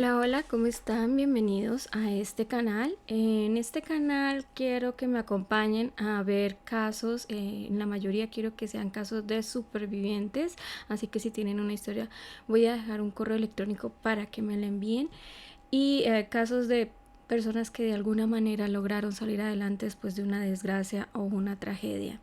Hola, hola, ¿cómo están? Bienvenidos a este canal. En este canal quiero que me acompañen a ver casos, en la mayoría quiero que sean casos de supervivientes, así que si tienen una historia voy a dejar un correo electrónico para que me la envíen y casos de personas que de alguna manera lograron salir adelante después de una desgracia o una tragedia.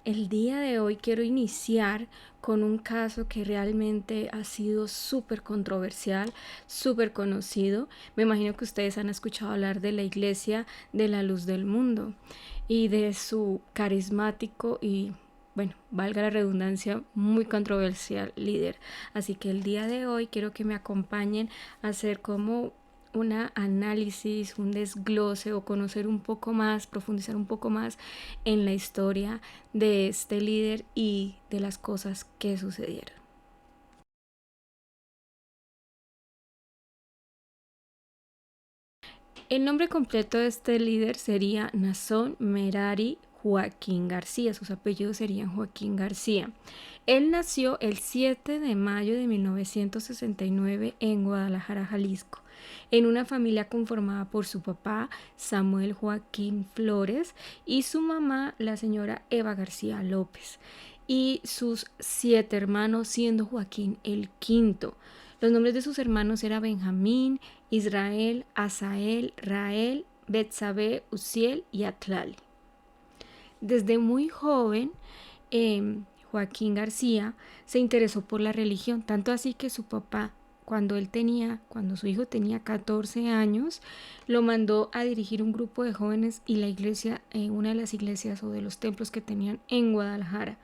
El día de hoy quiero iniciar con un caso que realmente ha sido súper controversial, súper conocido. Me imagino que ustedes han escuchado hablar de la Iglesia de la Luz del Mundo y de su carismático y, bueno, valga la redundancia, muy controversial líder. Así que el día de hoy quiero que me acompañen a hacer como un análisis, un desglose o conocer un poco más, profundizar un poco más en la historia de este líder y de las cosas que sucedieron. El nombre completo de este líder sería Nason Merari Joaquín García, sus apellidos serían Joaquín García. Él nació el 7 de mayo de 1969 en Guadalajara, Jalisco, en una familia conformada por su papá Samuel Joaquín Flores y su mamá, la señora Eva García López, y sus 7 hermanos, siendo Joaquín el quinto. Los nombres de sus hermanos eran Benjamín, Israel, Asael, Rael, Betsabé, Uziel y Atlali. Desde muy joven, Joaquín García se interesó por la religión, tanto así que su papá, cuando su hijo tenía 14 años, lo mandó a dirigir un grupo de jóvenes y la iglesia, una de las iglesias o de los templos que tenían en Guadalajara.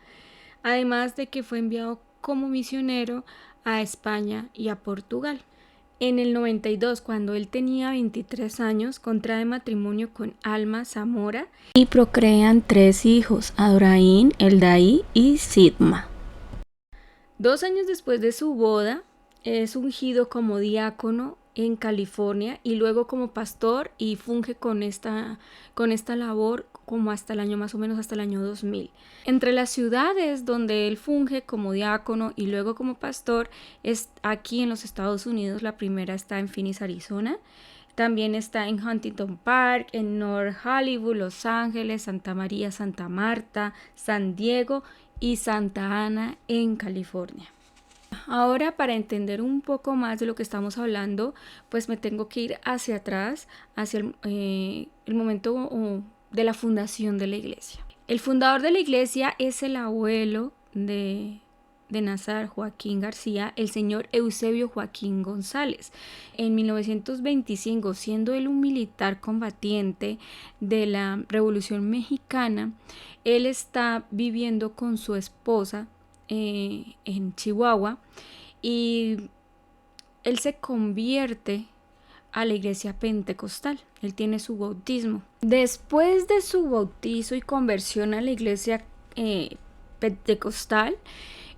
Además de que fue enviado como misionero a España y a Portugal. En el 92, cuando él tenía 23 años, contrae matrimonio con Alma Zamora y procrean 3 hijos, Adoraín, Eldaí y Sidma. 2 años después de su boda, es ungido como diácono en California y luego como pastor y funge con esta labor como hasta el año más o menos hasta el año 2000. Entre las ciudades donde él funge como diácono y luego como pastor es aquí en los Estados Unidos. La primera está en Phoenix, Arizona. También está en Huntington Park, en North Hollywood, Los Ángeles, Santa María, Santa Marta, San Diego y Santa Ana en California. Ahora, para entender un poco más de lo que estamos hablando, pues me tengo que ir hacia atrás, hacia el momento de la fundación de la iglesia. El fundador de la iglesia es el abuelo de Nazar Joaquín García, el señor Eusebio Joaquín González. En 1925, siendo él un militar combatiente de la Revolución Mexicana, él está viviendo con su esposa en Chihuahua y él se convierte a la iglesia pentecostal. Él tiene su bautismo. Después de su bautizo y conversión a la iglesia pentecostal,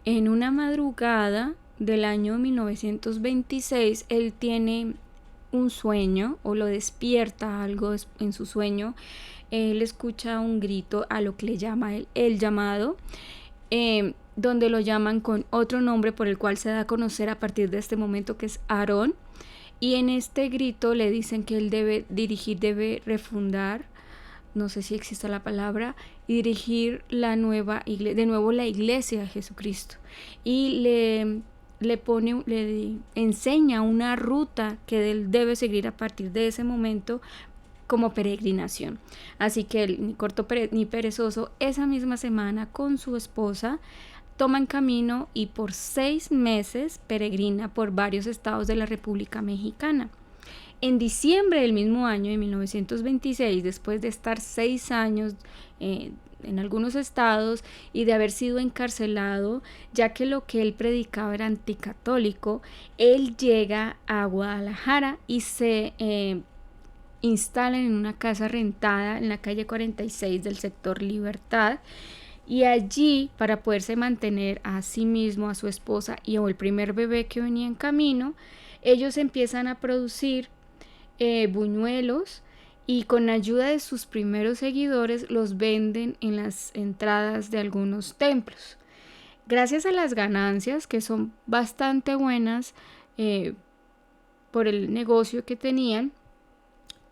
en una madrugada del año 1926, él tiene un sueño o lo despierta algo en su sueño. Él escucha un grito a lo que le llama el llamado, donde lo llaman con otro nombre por el cual se da a conocer a partir de este momento, que es Aarón. Y en este grito le dicen que él debe dirigir, debe refundar, no sé si existe la palabra, y dirigir la nueva iglesia, de nuevo la iglesia de Jesucristo. Y le enseña una ruta que él debe seguir a partir de ese momento como peregrinación. Así que él, ni corto ni perezoso, esa misma semana con su esposa toman camino y por 6 meses peregrina por varios estados de la República Mexicana. En diciembre del mismo año de 1926, después de estar 6 años en algunos estados y de haber sido encarcelado, ya que lo que él predicaba era anticatólico, él llega a Guadalajara y se instala en una casa rentada en la calle 46 del sector Libertad. Y allí, para poderse mantener a sí mismo, a su esposa y o el primer bebé que venía en camino, ellos empiezan a producir buñuelos y con ayuda de sus primeros seguidores los venden en las entradas de algunos templos. Gracias a las ganancias, que son bastante buenas, por el negocio que tenían,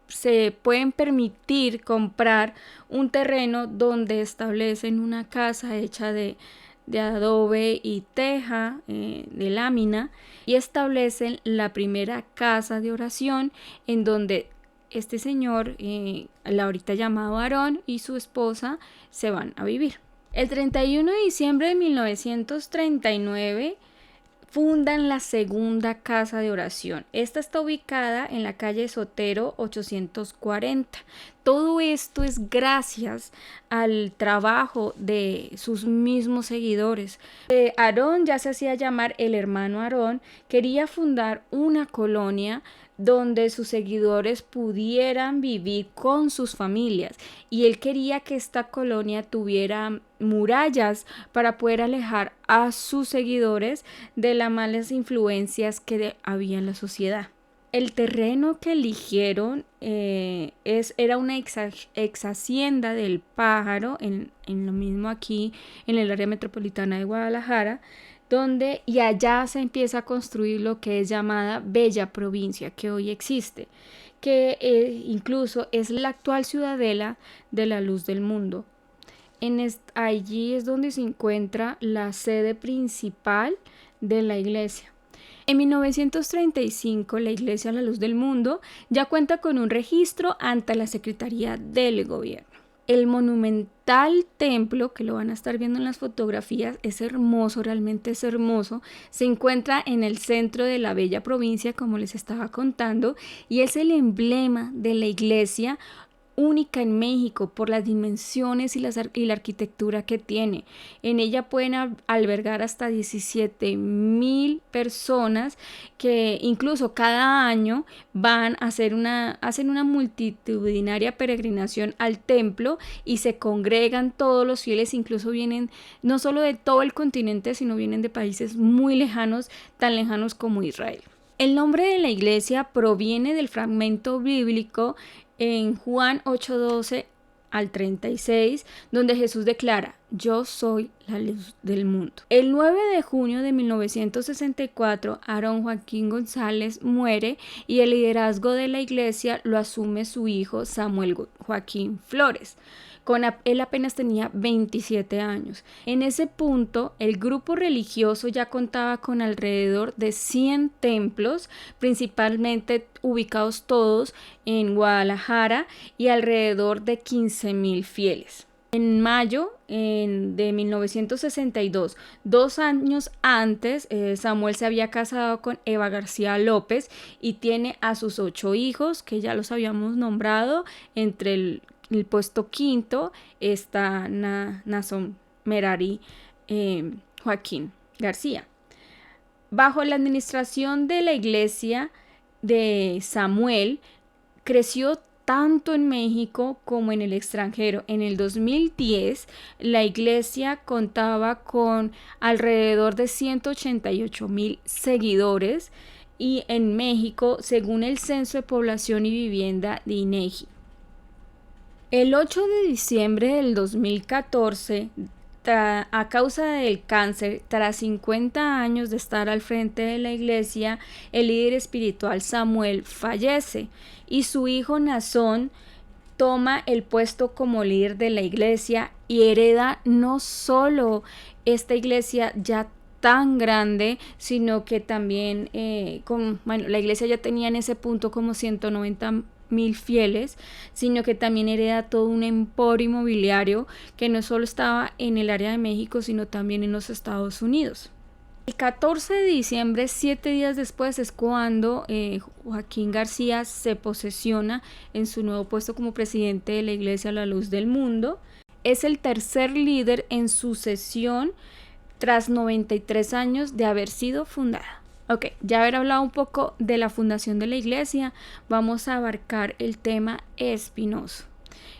se pueden permitir comprar un terreno donde establecen una casa hecha de adobe y teja, de lámina, y establecen la primera casa de oración en donde este señor, el ahorita llamado Aarón, y su esposa se van a vivir. El 31 de diciembre de 1939 fundan la segunda casa de oración. Esta está ubicada en la calle Sotero 840. Todo esto es gracias al trabajo de sus mismos seguidores. Aarón, ya se hacía llamar el hermano Aarón, quería fundar una colonia donde sus seguidores pudieran vivir con sus familias, y él quería que esta colonia tuviera murallas para poder alejar a sus seguidores de las malas influencias que había en la sociedad. El terreno que eligieron era una ex hacienda del Pájaro, en lo mismo aquí en el área metropolitana de Guadalajara, y allá se empieza a construir lo que es llamada Bella Provincia, que hoy existe, que incluso es la actual ciudadela de la Luz del Mundo. Allí es donde se encuentra la sede principal de la iglesia. En 1935, la Iglesia La Luz del Mundo ya cuenta con un registro ante la Secretaría del Gobierno. El monumental templo, que lo van a estar viendo en las fotografías, es hermoso, realmente es hermoso. Se encuentra en el centro de la bella provincia, como les estaba contando, y es el emblema de la iglesia, única en México por las dimensiones y la arquitectura que tiene. En ella pueden albergar hasta 17,000 personas, que incluso cada año van a hacen una multitudinaria peregrinación al templo, y se congregan todos los fieles. Incluso vienen no solo de todo el continente, sino vienen de países muy lejanos, tan lejanos como Israel. El nombre de la iglesia proviene del fragmento bíblico en Juan 8:12 al 36, donde Jesús declara: yo soy la luz del mundo. El 9 de junio de 1964, Aarón Joaquín González muere, y el liderazgo de la iglesia lo asume su hijo Samuel Joaquín Flores. Él apenas tenía 27 años. En ese punto, el grupo religioso ya contaba con alrededor de 100 templos, principalmente ubicados todos en Guadalajara, y alrededor de 15,000 fieles. En mayo de 1962, 2 años antes, Samuel se había casado con Eva García López y tiene a sus 8 hijos, que ya los habíamos nombrado. Entre el puesto quinto está Nason Merari Joaquín García. Bajo la administración de la iglesia de Samuel, creció tanto en México como en el extranjero. En el 2010, la iglesia contaba con alrededor de 188,000 seguidores, y en México, según el Censo de Población y Vivienda de INEGI. El 8 de diciembre del 2014, a causa del cáncer, tras 50 años de estar al frente de la iglesia, el líder espiritual Samuel fallece, y su hijo Nazón toma el puesto como líder de la iglesia y hereda no solo esta iglesia ya tan grande, sino que también la iglesia ya tenía en ese punto como 190,000 fieles, sino que también hereda todo un emporio inmobiliario que no solo estaba en el área de México, sino también en los Estados Unidos. El 14 de diciembre, 7 días después, es cuando Joaquín García se posesiona en su nuevo puesto como presidente de la Iglesia La Luz del Mundo. Es el tercer líder en sucesión tras 93 años de haber sido fundada. Ok, ya haber hablado un poco de la fundación de la iglesia, vamos a abarcar el tema espinoso.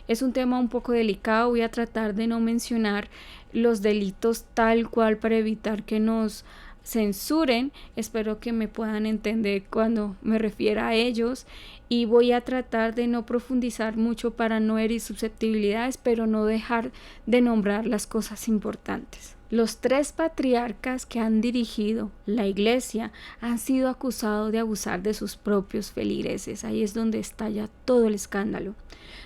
Es un tema un poco delicado, voy a tratar de no mencionar los delitos tal cual para evitar que nos censuren. Espero que me puedan entender cuando me refiera a ellos, y voy a tratar de no profundizar mucho para no herir susceptibilidades, pero no dejar de nombrar las cosas importantes. Los 3 patriarcas que han dirigido la iglesia han sido acusados de abusar de sus propios feligreses. Ahí es donde estalla todo el escándalo.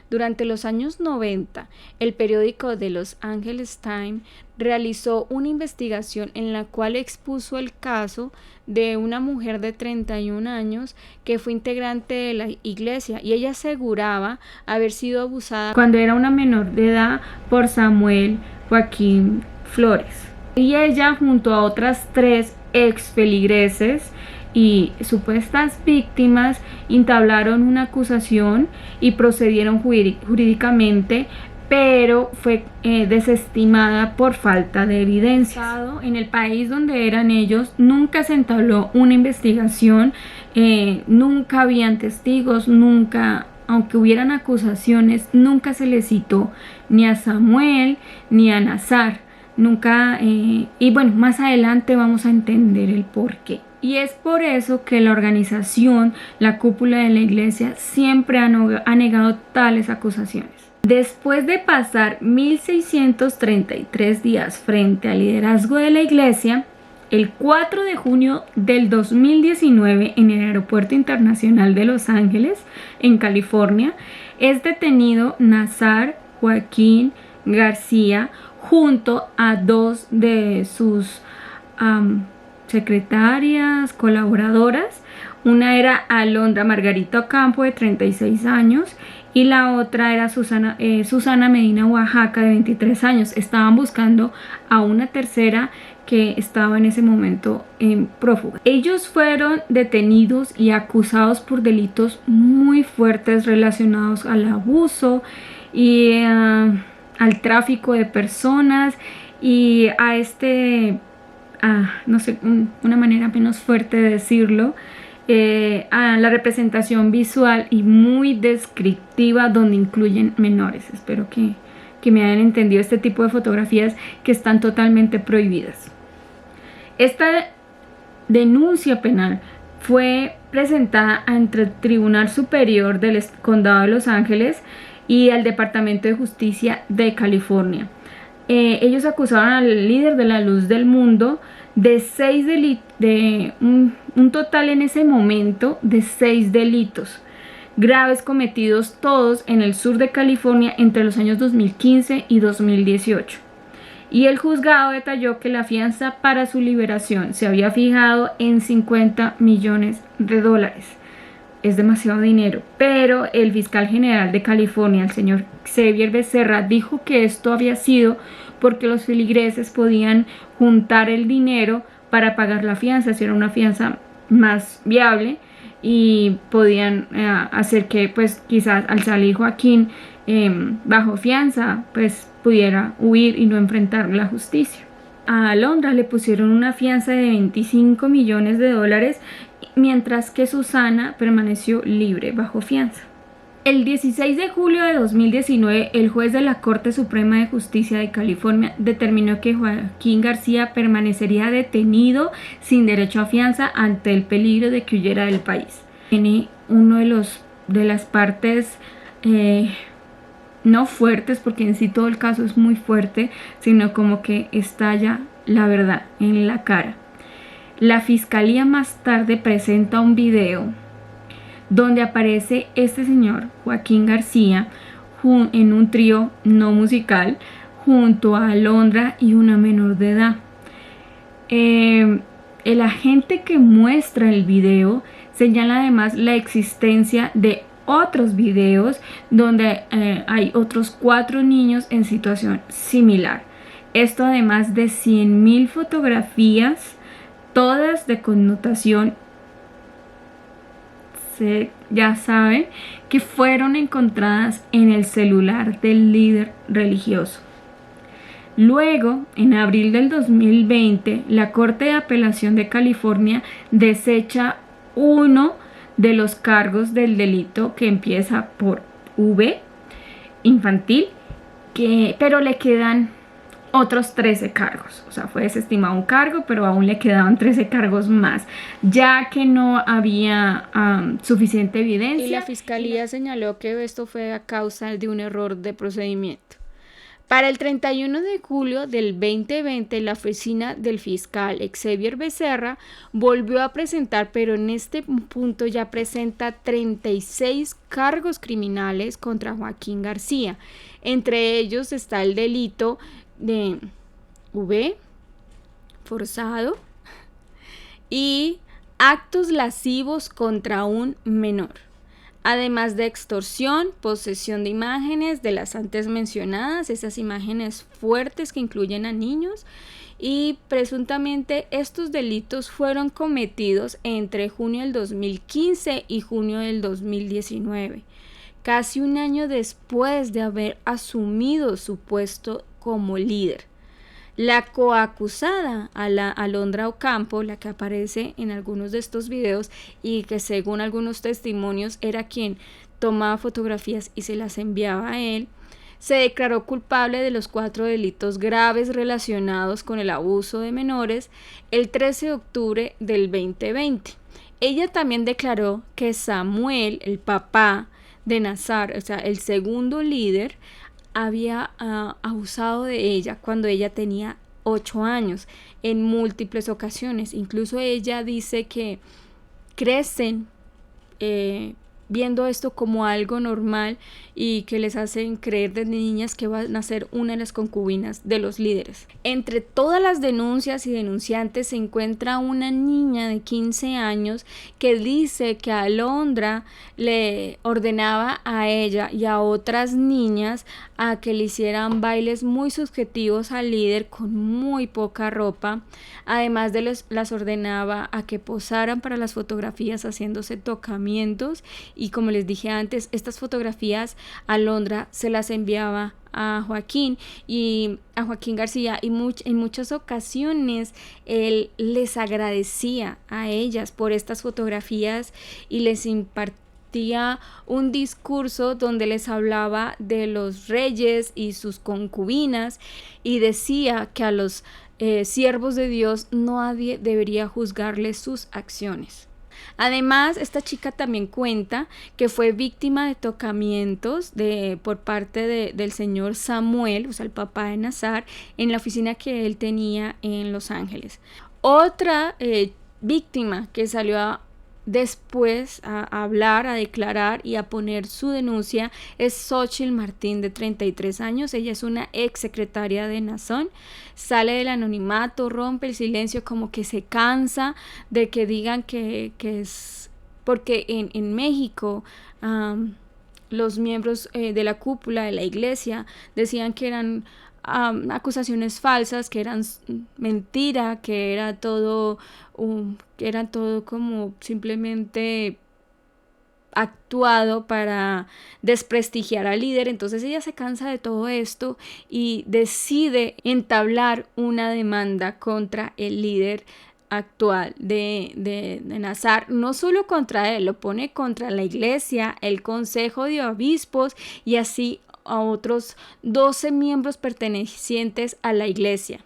Durante los años 90, el periódico The Los Angeles Times realizó una investigación en la cual expuso el caso de una mujer de 31 años que fue integrante de la iglesia y ella aseguraba haber sido abusada cuando era una menor de edad por Samuel Joaquín Flores. Y ella, junto a otras 3 ex feligreses y supuestas víctimas, entablaron una acusación y procedieron jurídicamente, pero fue desestimada por falta de evidencia. En el país donde eran ellos, nunca se entabló una investigación, nunca habían testigos, nunca, aunque hubieran acusaciones, nunca se les citó ni a Samuel ni a Nazar, nunca, y bueno, más adelante vamos a entender el porqué. Y es por eso que la organización, la cúpula de la iglesia, siempre ha negado tales acusaciones. Después de pasar 1633 días frente al liderazgo de la iglesia, el 4 de junio del 2019 en el Aeropuerto Internacional de Los Ángeles, en California, es detenido Nazar Joaquín García junto a 2 de sus secretarias, colaboradoras. Una era Alondra Margarita Ocampo, de 36 años, y la otra era Susana Medina Oaxaca, de 23 años. Estaban buscando a una tercera que estaba en ese momento prófuga. Ellos fueron detenidos y acusados por delitos muy fuertes relacionados al abuso y al tráfico de personas y a no sé, una manera menos fuerte de decirlo, a la representación visual y muy descriptiva donde incluyen menores. Espero que me hayan entendido este tipo de fotografías que están totalmente prohibidas. Esta denuncia penal fue presentada ante el Tribunal Superior del Condado de Los Ángeles y al Departamento de Justicia de California. Ellos acusaron al líder de la luz del mundo de un total en ese momento de 6 delitos graves cometidos todos en el sur de California entre los años 2015 y 2018. Y el juzgado detalló que la fianza para su liberación se había fijado en $50 millones. Es demasiado dinero, pero el fiscal general de California, el señor Xavier Becerra, dijo que esto había sido porque los feligreses podían juntar el dinero para pagar la fianza, si era una fianza más viable, y podían hacer que pues quizás al salir Joaquín bajo fianza pues pudiera huir y no enfrentar la justicia. A Alondra le pusieron una fianza de $25 millones, mientras que Susana permaneció libre bajo fianza. El 16 de julio de 2019, el juez de la Corte Suprema de Justicia de California determinó que Joaquín García permanecería detenido sin derecho a fianza ante el peligro de que huyera del país. Tiene uno de las partes no fuertes, porque en sí todo el caso es muy fuerte, sino como que estalla la verdad en la cara. La fiscalía más tarde presenta un video donde aparece este señor Joaquín García en un trío no musical junto a Alondra y una menor de edad. El agente que muestra el video señala además la existencia de otros videos donde hay otros 4 niños en situación similar. Esto además de 100,000 fotografías, todas de connotación, ya saben, que fueron encontradas en el celular del líder religioso. Luego, en abril del 2020, la Corte de Apelación de California desecha uno de los cargos del delito que empieza por V, infantil, pero le quedan otros 13 cargos. O sea, fue desestimado un cargo, pero aún le quedaban 13 cargos más, ya que no había suficiente evidencia. Y la fiscalía señaló que esto fue a causa de un error de procedimiento. Para el 31 de julio del 2020, la oficina del fiscal Xavier Becerra volvió a presentar, pero en este punto ya presenta 36 cargos criminales contra Joaquín García. Entre ellos está el delito de forzado y actos lascivos contra un menor, además de extorsión, posesión de imágenes de las antes mencionadas, esas imágenes fuertes que incluyen a niños, y presuntamente estos delitos fueron cometidos entre junio del 2015 y junio del 2019, casi un año después de haber asumido su puesto como líder. La coacusada, Alondra Ocampo, la que aparece en algunos de estos videos y que según algunos testimonios era quien tomaba fotografías y se las enviaba a él, se declaró culpable de los 4 delitos graves relacionados con el abuso de menores el 13 de octubre del 2020. Ella también declaró que Samuel, el papá de Nazar, o sea, el segundo líder, había abusado de ella cuando ella tenía 8 años en múltiples ocasiones. Incluso ella dice que crecen viendo esto como algo normal y que les hacen creer desde niñas que van a ser una de las concubinas de los líderes. Entre todas las denuncias y denunciantes se encuentra una niña de 15 años que dice que Alondra le ordenaba a ella y a otras niñas a que le hicieran bailes muy subjetivos al líder con muy poca ropa. Además las ordenaba a que posaran para las fotografías haciéndose tocamientos, y como les dije antes, estas fotografías Alondra se las enviaba a Joaquín García, y en muchas ocasiones él les agradecía a ellas por estas fotografías y les impartía un discurso donde les hablaba de los reyes y sus concubinas, y decía que a los siervos de Dios nadie debería juzgarles sus acciones. Además, esta chica también cuenta que fue víctima de tocamientos por parte del señor Samuel, o sea, el papá de Nazar, en la oficina que él tenía en Los Ángeles. Otra víctima que salió después a hablar, a declarar y a poner su denuncia es Xochitl Martín, de 33 años. Ella es una ex secretaria de Nazón. Sale del anonimato, rompe el silencio, como que se cansa de que digan que es porque en México los miembros de la cúpula de la iglesia decían que eran acusaciones falsas, que eran mentira, que era todo como simplemente actuado para desprestigiar al líder. Entonces ella se cansa de todo esto y decide entablar una demanda contra el líder actual de Nazar, no solo contra él, lo pone contra la iglesia, el consejo de obispos y así a otros 12 miembros pertenecientes a la iglesia.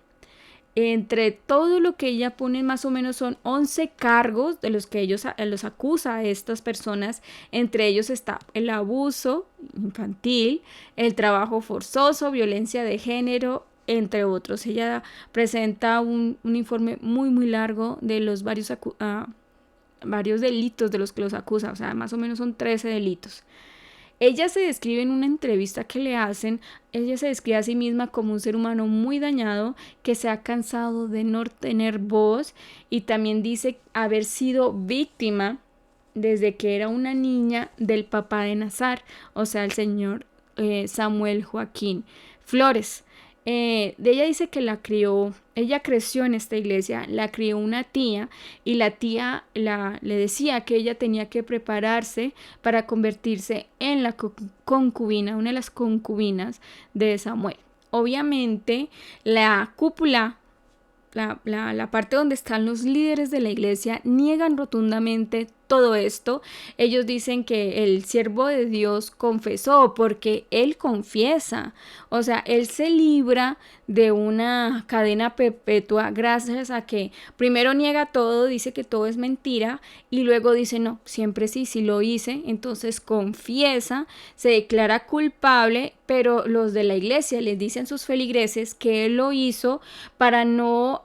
Entre todo lo que ella pone, más o menos son 11 cargos de los que los acusa a estas personas. Entre ellos está el abuso infantil, el trabajo forzoso, violencia de género, entre otros. Ella presenta un informe muy largo de los varios delitos de los que los acusa, o sea, más o menos son 13 delitos. Ella se describe en una entrevista que le hacen, ella se describe a sí misma como un ser humano muy dañado, que se ha cansado de no tener voz, y también dice haber sido víctima desde que era una niña del papá de Nazar, o sea, el señor Samuel Joaquín Flores. De ella dice que ella creció en esta iglesia, la crió una tía, y la tía le decía que ella tenía que prepararse para convertirse en la concubina, una de las concubinas de Samuel. Obviamente la cúpula, la parte donde están los líderes de la iglesia, niegan rotundamente todo esto, ellos dicen que el siervo de Dios confesó, porque él confiesa, o sea, él se libra de una cadena perpetua gracias a que primero niega todo, dice que todo es mentira y luego dice no, siempre sí, sí lo hice, entonces confiesa, se declara culpable, pero los de la iglesia les dicen a sus feligreses que él lo hizo para no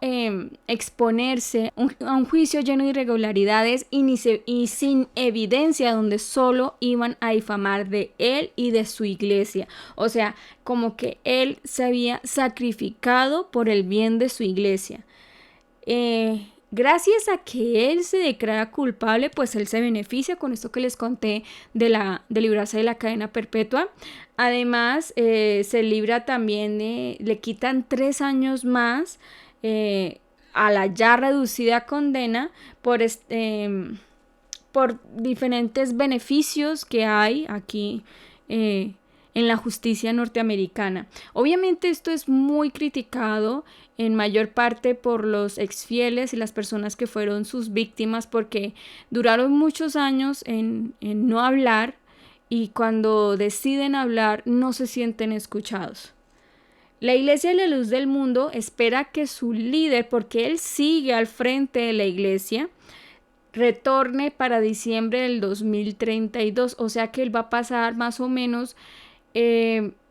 exponerse a un juicio lleno de irregularidades y sin evidencia, donde solo iban a difamar de él y de su iglesia. O sea, como que él se había sacrificado por el bien de su iglesia. Gracias a que él se declara culpable, pues él se beneficia con esto que les conté de librarse de la cadena perpetua. Además, se libra también, le quitan 3 años más a la ya reducida condena por diferentes beneficios que hay aquí en la justicia norteamericana. Obviamente esto es muy criticado en mayor parte por los exfieles y las personas que fueron sus víctimas, porque duraron muchos años en no hablar, y cuando deciden hablar no se sienten escuchados. La Iglesia de la Luz del Mundo espera que su líder, porque él sigue al frente de la iglesia, retorne para diciembre del 2032, o sea que él va a pasar más o menos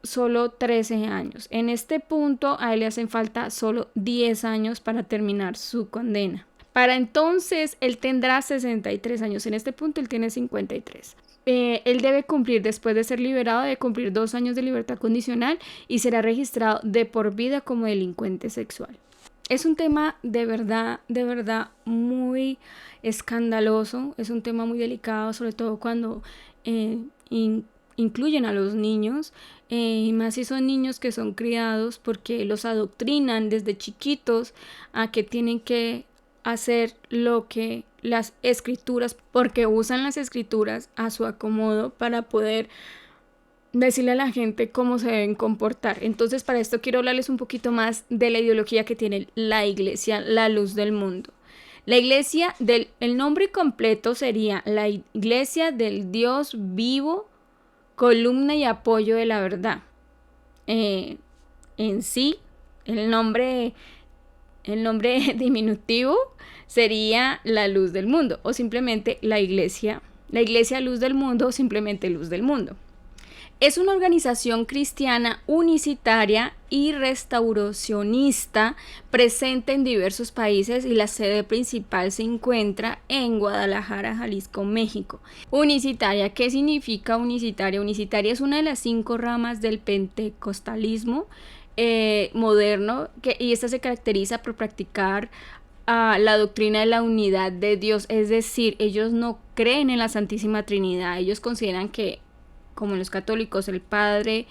solo 13 años. En este punto a él le hacen falta solo 10 años para terminar su condena. Para entonces él tendrá 63 años, en este punto él tiene 53. Él debe cumplir, después de ser liberado, debe cumplir 2 años de libertad condicional y será registrado de por vida como delincuente sexual. Es un tema de verdad muy escandaloso, es un tema muy delicado, sobre todo cuando incluyen a los niños, y más si son niños que son criados, porque los adoctrinan desde chiquitos a que tienen que hacer lo que las escrituras, porque usan las escrituras a su acomodo para poder decirle a la gente cómo se deben comportar. Entonces, para esto quiero hablarles un poquito más de la ideología que tiene la Iglesia, la Luz del Mundo. La Iglesia, el nombre completo sería la Iglesia del Dios vivo, columna y apoyo de la verdad. En sí, el nombre diminutivo sería la Luz del Mundo, o simplemente la Iglesia Luz del Mundo, o simplemente Luz del Mundo. Es una organización cristiana unicitaria y restauracionista presente en diversos países, y la sede principal se encuentra en Guadalajara, Jalisco, México. Unicitaria, ¿qué significa unicitaria? Unicitaria es una de las 5 ramas del pentecostalismo moderno, y esta se caracteriza por practicar la doctrina de la unidad de Dios, es decir, ellos no creen en la Santísima Trinidad. Ellos consideran que, como los católicos, el Padre,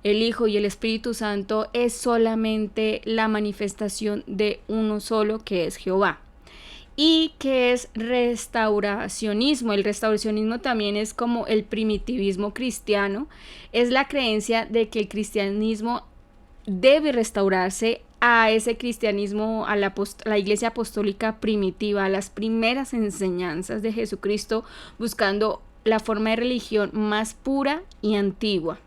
el Hijo y el Espíritu Santo es solamente la manifestación de uno solo, que es Jehová. Y que es restauracionismo. El restauracionismo también es como el primitivismo cristiano. Es la creencia de que el cristianismo debe restaurarse a ese cristianismo, a la iglesia apostólica primitiva, a las primeras enseñanzas de Jesucristo, buscando la forma de religión más pura y antigua.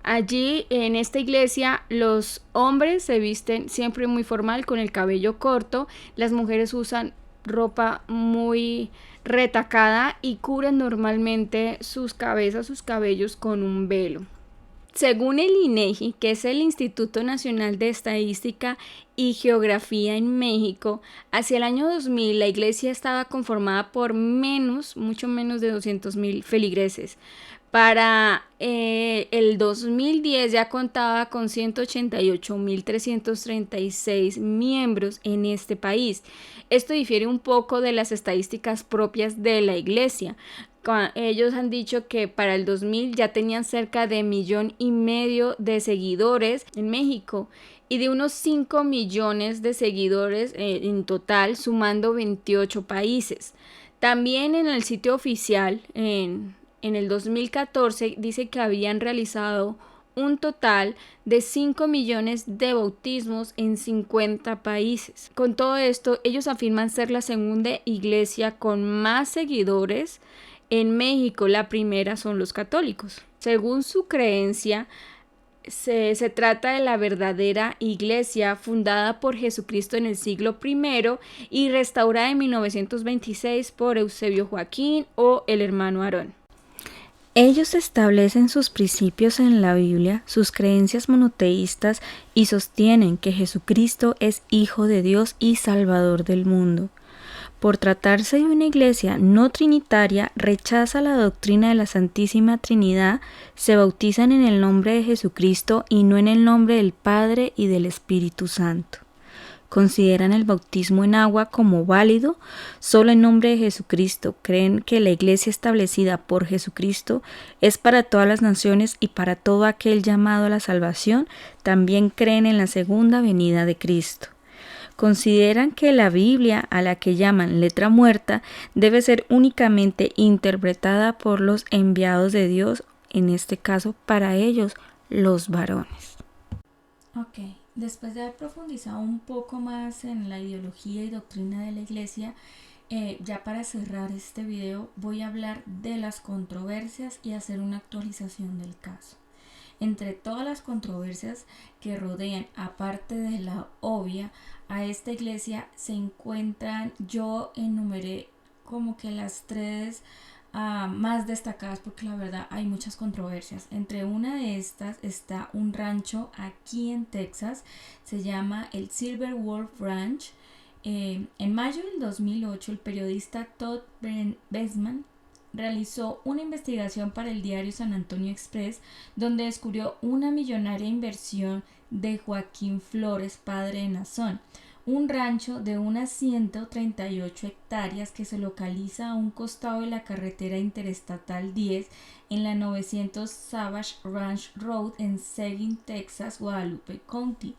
Allí, en esta iglesia, los hombres se visten siempre muy formal, con el cabello corto. Las mujeres usan ropa muy retacada y cubren normalmente sus cabezas, sus cabellos, con un velo. Según el INEGI, que es el Instituto Nacional de Estadística y Geografía en México, hacia el año 2000 la iglesia estaba conformada por mucho menos de 200,000 feligreses. Para el 2010 ya contaba con 188,336 miembros en este país. Esto difiere un poco de las estadísticas propias de la iglesia. Ellos han dicho que para el 2000 ya tenían cerca de 1,5 millones de seguidores en México, y de unos 5 millones de seguidores en total, sumando 28 países. También en el sitio oficial, en el 2014, dice que habían realizado un total de 5 millones de bautismos en 50 países. Con todo esto, ellos afirman ser la segunda iglesia con más seguidores en México. La primera son los católicos. Según su creencia, se trata de la verdadera iglesia fundada por Jesucristo en el siglo I y restaurada en 1926 por Eusebio Joaquín o el hermano Aarón. Ellos establecen sus principios en la Biblia, sus creencias monoteístas y sostienen que Jesucristo es Hijo de Dios y Salvador del mundo. Por tratarse de una iglesia no trinitaria, rechaza la doctrina de la Santísima Trinidad, se bautizan en el nombre de Jesucristo y no en el nombre del Padre y del Espíritu Santo. Consideran el bautismo en agua como válido solo en nombre de Jesucristo. Creen que la iglesia establecida por Jesucristo es para todas las naciones y para todo aquel llamado a la salvación. También creen en la segunda venida de Cristo. Consideran que la Biblia, a la que llaman letra muerta, debe ser únicamente interpretada por los enviados de Dios, en este caso para ellos, los varones. Ok, después de haber profundizado un poco más en la ideología y doctrina de la Iglesia, ya para cerrar este video voy a hablar de las controversias y hacer una actualización del caso. Entre todas las controversias que rodean, aparte de la obvia, a esta iglesia se encuentran, yo enumeré como que las tres más destacadas, porque la verdad hay muchas controversias. Entre una de estas está un rancho aquí en Texas, se llama el Silver Wolf Ranch. En mayo del 2008 el periodista Todd Bestman realizó una investigación para el diario San Antonio Express, donde descubrió una millonaria inversión de Joaquín Flores, padre de Nazón, un rancho de unas 138 hectáreas que se localiza a un costado de la carretera interestatal 10 en la 900 Savage Ranch Road en Seguin, Texas, Guadalupe County.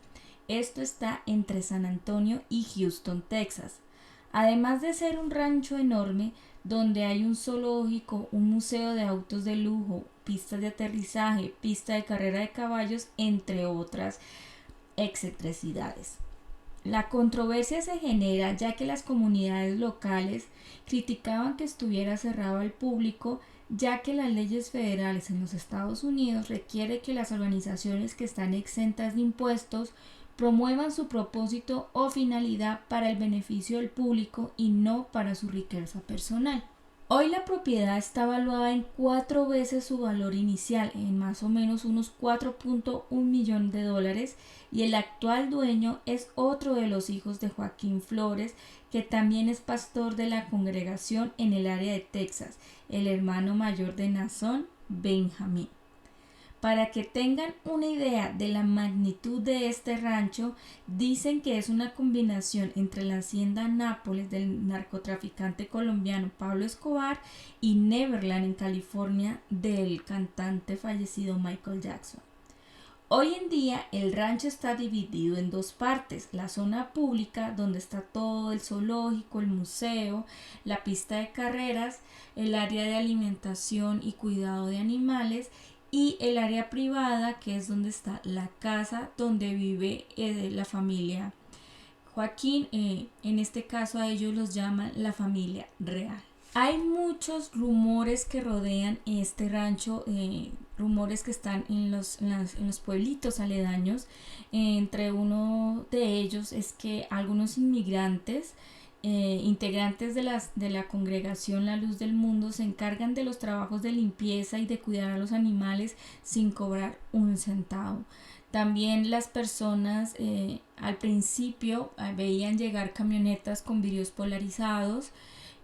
Esto está entre San Antonio y Houston, Texas. Además de ser un rancho enorme, donde hay un zoológico, un museo de autos de lujo, pistas de aterrizaje, pista de carrera de caballos, entre otras excentricidades. La controversia se genera ya que las comunidades locales criticaban que estuviera cerrado al público, ya que las leyes federales en los Estados Unidos requieren que las organizaciones que están exentas de impuestos promuevan su propósito o finalidad para el beneficio del público y no para su riqueza personal. Hoy la propiedad está evaluada en 4 veces su valor inicial, en más o menos unos 4.1 millones de dólares, y el actual dueño es otro de los hijos de Joaquín Flores, que también es pastor de la congregación en el área de Texas, el hermano mayor de Nazón, Benjamín. Para que tengan una idea de la magnitud de este rancho, dicen que es una combinación entre la hacienda Nápoles del narcotraficante colombiano Pablo Escobar y Neverland en California del cantante fallecido Michael Jackson. Hoy en día el rancho está dividido en dos partes: la zona pública, donde está todo el zoológico, el museo, la pista de carreras, el área de alimentación y cuidado de animales, y el área privada, que es donde está la casa donde vive la familia Joaquín. En este caso a ellos los llaman la familia real. Hay muchos rumores que rodean este rancho, rumores que están en los pueblitos aledaños. Entre uno de ellos es que algunos inmigrantes, integrantes de la congregación La Luz del Mundo, se encargan de los trabajos de limpieza y de cuidar a los animales sin cobrar un centavo. También las personas al principio veían llegar camionetas con vidrios polarizados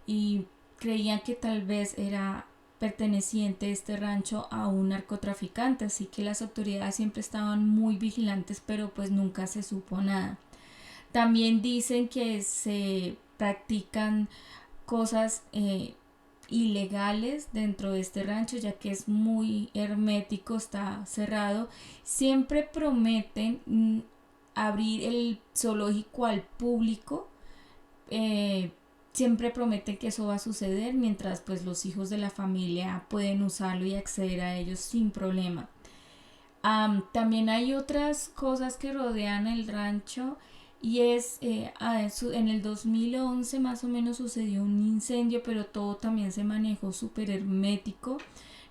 y creían que tal vez era perteneciente este rancho a un narcotraficante, así que las autoridades siempre estaban muy vigilantes, pero pues nunca se supo nada. También dicen que se practican cosas ilegales dentro de este rancho, ya que es muy hermético, está cerrado. Siempre prometen abrir el zoológico al público, siempre prometen que eso va a suceder, mientras pues los hijos de la familia pueden usarlo y acceder a ellos sin problema. También hay otras cosas que rodean el rancho y es en el 2011 más o menos sucedió un incendio, pero todo también se manejó súper hermético.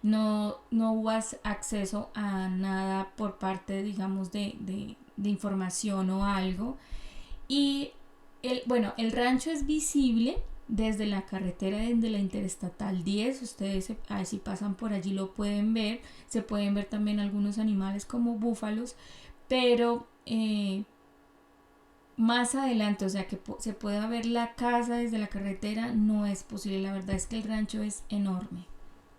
No hubo acceso a nada por parte, digamos, de información o algo. Y bueno, el rancho es visible desde la carretera de la Interestatal 10. Ustedes si pasan por allí lo pueden ver. Se pueden ver también algunos animales como búfalos, pero más adelante, o sea que se pueda ver la casa desde la carretera, no es posible. La verdad es que el rancho es enorme.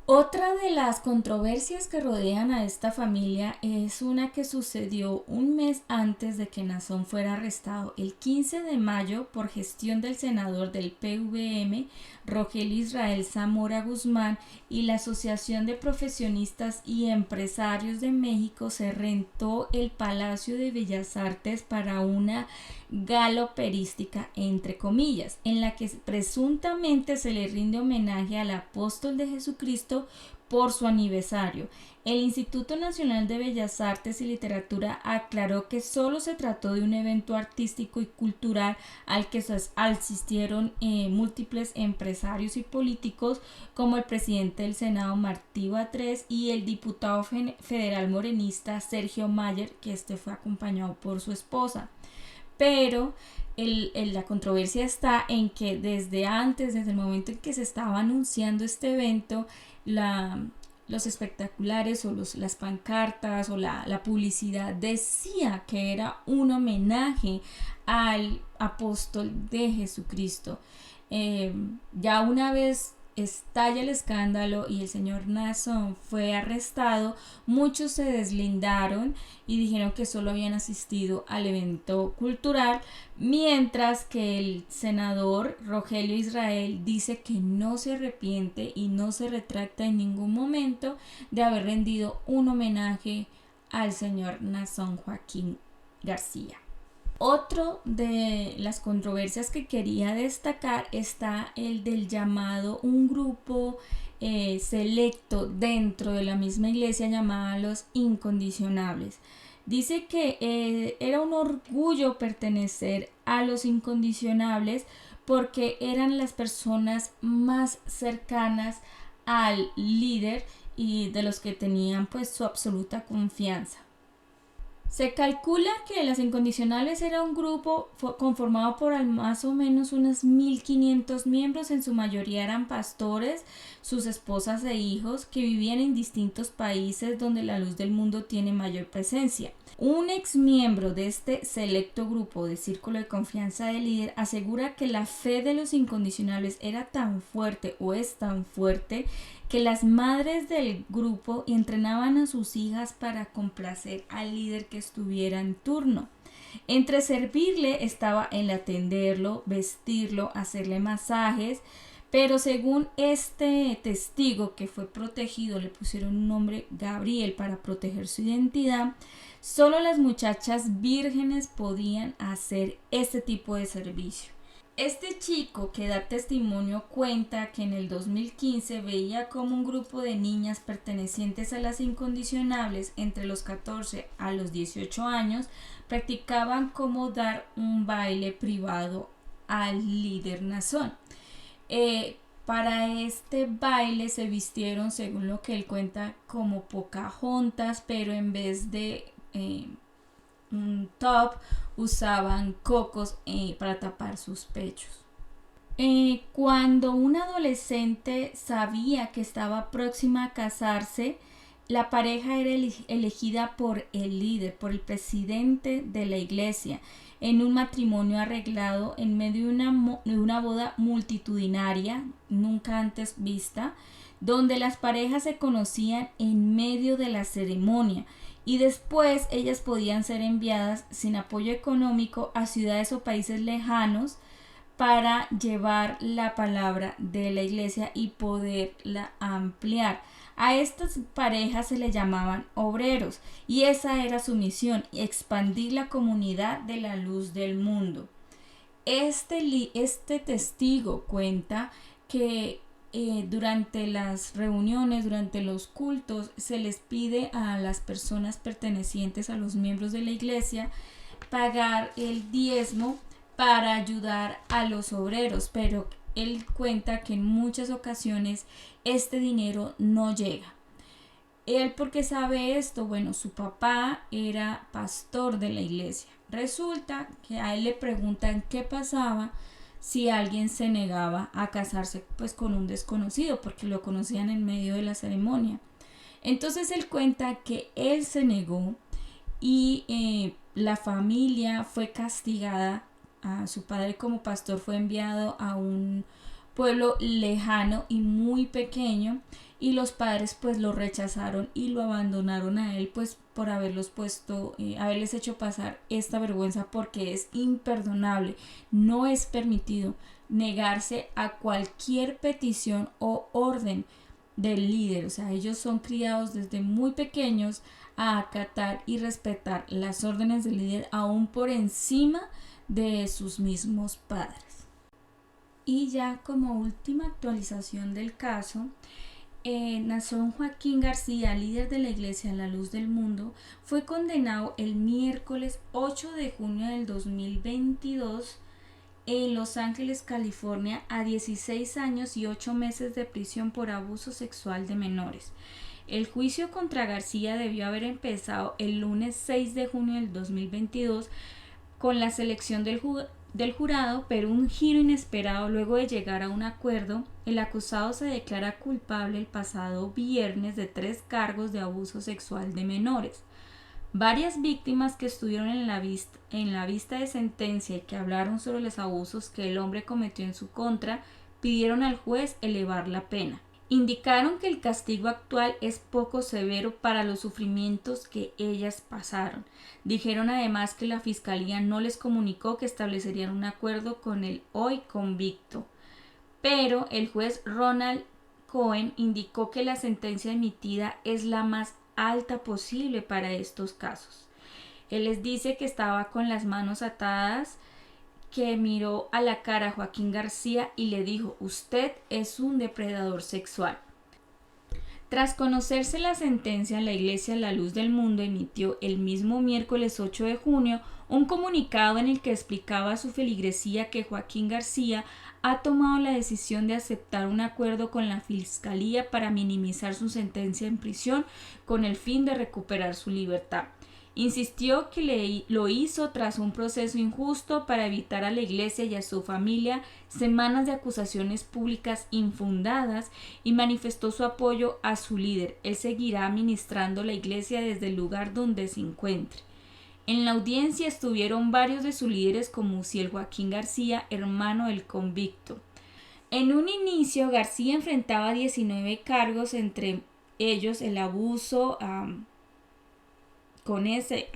Otra de las controversias que rodean a esta familia es una que sucedió un mes antes de que Nazón fuera arrestado, el 15 de mayo, por gestión del senador del PVM, Rogelio Israel Zamora Guzmán, y la Asociación de Profesionistas y Empresarios de México se rentó el Palacio de Bellas Artes para una gala operística, entre comillas, en la que presuntamente se le rinde homenaje al apóstol de Jesucristo por su aniversario. El Instituto Nacional de Bellas Artes y Literatura aclaró que solo se trató de un evento artístico y cultural al que asistieron múltiples empresarios y políticos, como el presidente del Senado Martí Batres y el diputado federal morenista Sergio Mayer, que fue acompañado por su esposa. Pero la controversia está en que desde el momento en que se estaba anunciando este evento, los espectaculares o las pancartas o la publicidad decía que era un homenaje al apóstol de Jesucristo. Ya una vez estalla el escándalo y el señor Nazón fue arrestado, muchos se deslindaron y dijeron que solo habían asistido al evento cultural, mientras que el senador Rogelio Israel dice que no se arrepiente y no se retracta en ningún momento de haber rendido un homenaje al señor Nazón Joaquín García. Otro de las controversias que quería destacar está el del llamado un grupo selecto dentro de la misma iglesia llamada los incondicionables. Dice que era un orgullo pertenecer a los incondicionables porque eran las personas más cercanas al líder y de los que tenían pues su absoluta confianza. Se calcula que las incondicionales era un grupo conformado por más o menos unos 1500 miembros, en su mayoría eran pastores, sus esposas e hijos, que vivían en distintos países donde la luz del mundo tiene mayor presencia. Un ex miembro de este selecto grupo de círculo de confianza del líder asegura que la fe de los incondicionales era tan fuerte o es tan fuerte que las madres del grupo entrenaban a sus hijas para complacer al líder que estuviera en turno. Entre servirle estaba el atenderlo, vestirlo, hacerle masajes, pero según este testigo que fue protegido, le pusieron un nombre Gabriel para proteger su identidad, solo las muchachas vírgenes podían hacer este tipo de servicio. Este chico que da testimonio cuenta que en el 2015 veía como un grupo de niñas pertenecientes a las incondicionables entre los 14 a los 18 años practicaban cómo dar un baile privado al líder Nazón. Para este baile se vistieron, según lo que él cuenta, como Pocahontas, pero en vez de un top usaban cocos para tapar sus pechos. Cuando un adolescente sabía que estaba próxima a casarse, la pareja era elegida por el líder, por el presidente de la iglesia, en un matrimonio arreglado en medio de una boda multitudinaria, nunca antes vista, donde las parejas se conocían en medio de la ceremonia y después ellas podían ser enviadas sin apoyo económico a ciudades o países lejanos para llevar la palabra de la iglesia y poderla ampliar. A estas parejas se le llamaban obreros y esa era su misión, expandir la comunidad de la luz del mundo. Este testigo cuenta que durante las reuniones, durante los cultos, se les pide a las personas pertenecientes a los miembros de la iglesia pagar el diezmo para ayudar a los obreros, pero él cuenta que en muchas ocasiones este dinero no llega. ¿Él por qué sabe esto? Bueno, su papá era pastor de la iglesia. Resulta que a él le preguntan qué pasaba si alguien se negaba a casarse pues con un desconocido, porque lo conocían en medio de la ceremonia. Entonces él cuenta que él se negó y la familia fue castigada. Su padre como pastor fue enviado a un pueblo lejano y muy pequeño, y los padres pues lo rechazaron y lo abandonaron a él pues por haberles hecho pasar esta vergüenza, porque es imperdonable, no es permitido negarse a cualquier petición o orden del líder. O sea, ellos son criados desde muy pequeños a acatar y respetar las órdenes del líder aún por encima de sus mismos padres. Y ya como última actualización del caso, Nason Joaquín García, líder de la Iglesia La Luz del Mundo, fue condenado el miércoles 8 de junio del 2022 en Los Ángeles, California, a 16 años y 8 meses de prisión por abuso sexual de menores. El juicio contra García debió haber empezado el lunes 6 de junio del 2022 con la selección del jurado, pero un giro inesperado luego de llegar a un acuerdo. El acusado se declara culpable el pasado viernes de 3 cargos de abuso sexual de menores. Varias víctimas que estuvieron en la vista de sentencia y que hablaron sobre los abusos que el hombre cometió en su contra pidieron al juez elevar la pena. Indicaron que el castigo actual es poco severo para los sufrimientos que ellas pasaron. Dijeron además que la fiscalía no les comunicó que establecerían un acuerdo con el hoy convicto. Pero el juez Ronald Cohen indicó que la sentencia emitida es la más alta posible para estos casos. Él les dice que estaba con las manos atadas, que miró a la cara a Joaquín García y le dijo: usted es un depredador sexual. Tras conocerse la sentencia, la Iglesia La Luz del Mundo emitió el mismo miércoles 8 de junio un comunicado en el que explicaba a su feligresía que Joaquín García ha tomado la decisión de aceptar un acuerdo con la Fiscalía para minimizar su sentencia en prisión con el fin de recuperar su libertad. Insistió que lo hizo tras un proceso injusto para evitar a la Iglesia y a su familia semanas de acusaciones públicas infundadas, y manifestó su apoyo a su líder. Él seguirá administrando la Iglesia desde el lugar donde se encuentre. En la audiencia estuvieron varios de sus líderes como Uziel Joaquín García, hermano del convicto. En un inicio, García enfrentaba 19 cargos, entre ellos el abuso a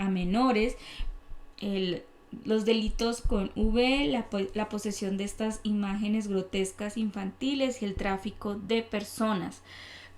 menores, los delitos con la posesión de estas imágenes grotescas infantiles y el tráfico de personas.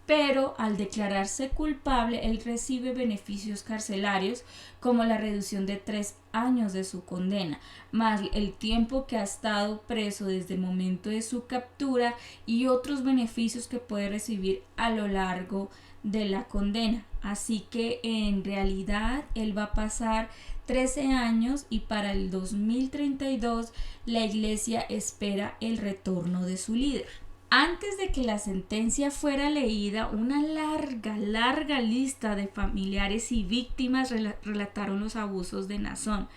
Pero al declararse culpable, él recibe beneficios carcelarios como la reducción de 3 años de su condena, más el tiempo que ha estado preso desde el momento de su captura y otros beneficios que puede recibir a lo largo de la condena. Así que en realidad él va a pasar 13 años, y para el 2032 la Iglesia espera el retorno de su líder. Antes de que la sentencia fuera leída, una larga lista de familiares y víctimas relataron los abusos de Nason.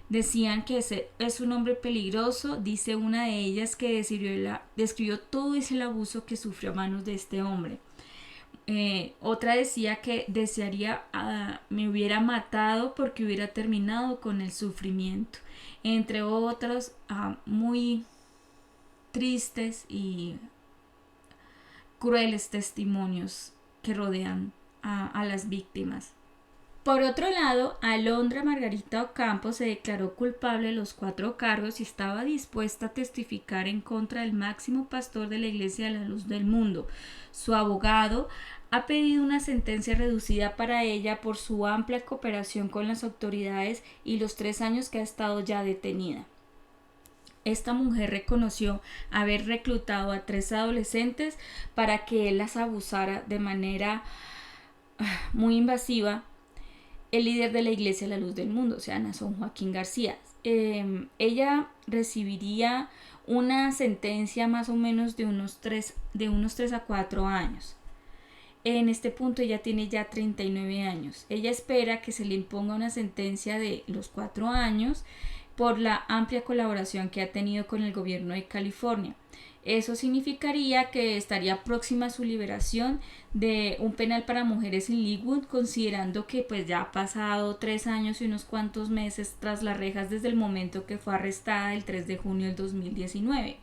Decían que es un hombre peligroso. Dice una de ellas que describió todo el abuso que sufrió a manos de este hombre. Otra decía que desearía me hubiera matado porque hubiera terminado con el sufrimiento, entre otros muy tristes y crueles testimonios que rodean a las víctimas. Por otro lado, Alondra Margarita Ocampo se declaró culpable de los 4 cargos y estaba dispuesta a testificar en contra del máximo pastor de la Iglesia de la Luz del Mundo. Su abogado ha pedido una sentencia reducida para ella por su amplia cooperación con las autoridades y los 3 años que ha estado ya detenida. esta mujer reconoció haber reclutado a 3 adolescentes para que él las abusara de manera muy invasiva. El líder de la Iglesia La Luz del Mundo, o sea, Naasón Joaquín García. Ella recibiría una sentencia más o menos de unos 3 a 4 años. En este punto ella tiene ya 39 años. Ella espera que se le imponga una sentencia de los 4 años por la amplia colaboración que ha tenido con el gobierno de California. Eso significaría que estaría próxima a su liberación de un penal para mujeres en Leawood, considerando que pues ya ha pasado 3 años y unos cuantos meses tras las rejas desde el momento que fue arrestada el 3 de junio del 2019.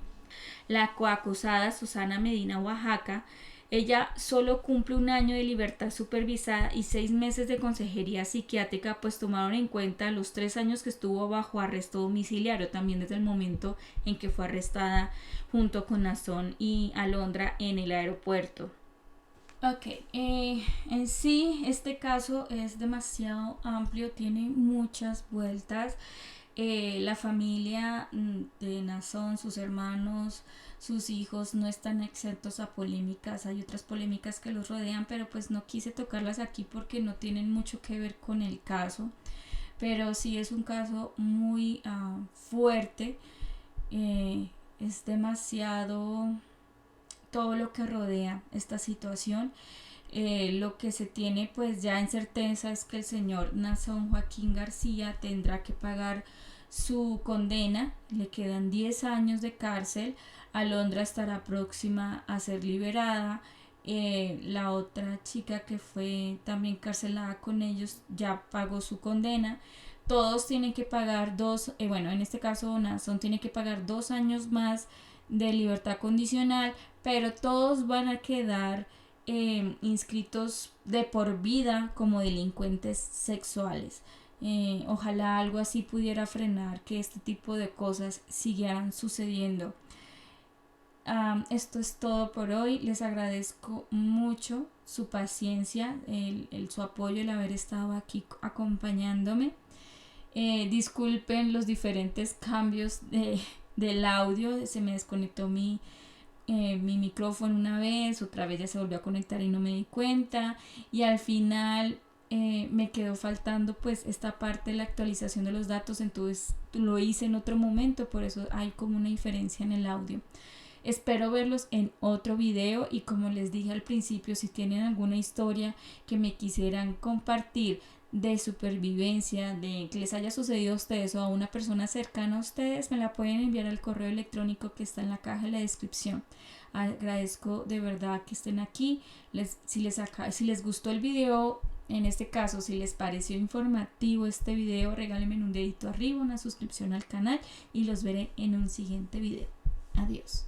La coacusada Susana Medina Oaxaca, ella solo cumple 1 año de libertad supervisada y 6 meses de consejería psiquiátrica, pues tomaron en cuenta los 3 años que estuvo bajo arresto domiciliario, también desde el momento en que fue arrestada junto con Naasón y Alondra en el aeropuerto. Ok, en sí este caso es demasiado amplio, tiene muchas vueltas. La familia de Naasón, sus hermanos, sus hijos no están exentos a polémicas. Hay otras polémicas que los rodean, pero pues no quise tocarlas aquí porque no tienen mucho que ver con el caso. Pero sí es un caso muy fuerte. Es demasiado todo lo que rodea esta situación. Lo que se tiene pues ya en certeza es que el señor Naasón Joaquín García tendrá que pagar su condena. Le quedan 10 años de cárcel. Alondra estará próxima a ser liberada. La otra chica que fue también carcelada con ellos ya pagó su condena. Todos tienen que pagar en este caso Naasón tiene que pagar 2 años más de libertad condicional, pero todos van a quedar inscritos de por vida como delincuentes sexuales. Ojalá algo así pudiera frenar que este tipo de cosas siguieran sucediendo. Esto es todo por hoy. Les agradezco mucho su paciencia, su apoyo, el haber estado aquí acompañándome. Disculpen los diferentes cambios del audio. Se me desconectó mi micrófono una vez, otra vez ya se volvió a conectar y no me di cuenta, y al final me quedó faltando pues esta parte de la actualización de los datos, entonces lo hice en otro momento, por eso hay como una diferencia en el audio. Espero verlos en otro video y como les dije al principio, si tienen alguna historia que me quisieran compartir de supervivencia, de que les haya sucedido a ustedes o a una persona cercana a ustedes, me la pueden enviar al correo electrónico que está en la caja de la descripción. Agradezco de verdad que estén aquí. Si les gustó el video, en este caso, si les pareció informativo este video, regálenme un dedito arriba, una suscripción al canal y los veré en un siguiente video. Adiós.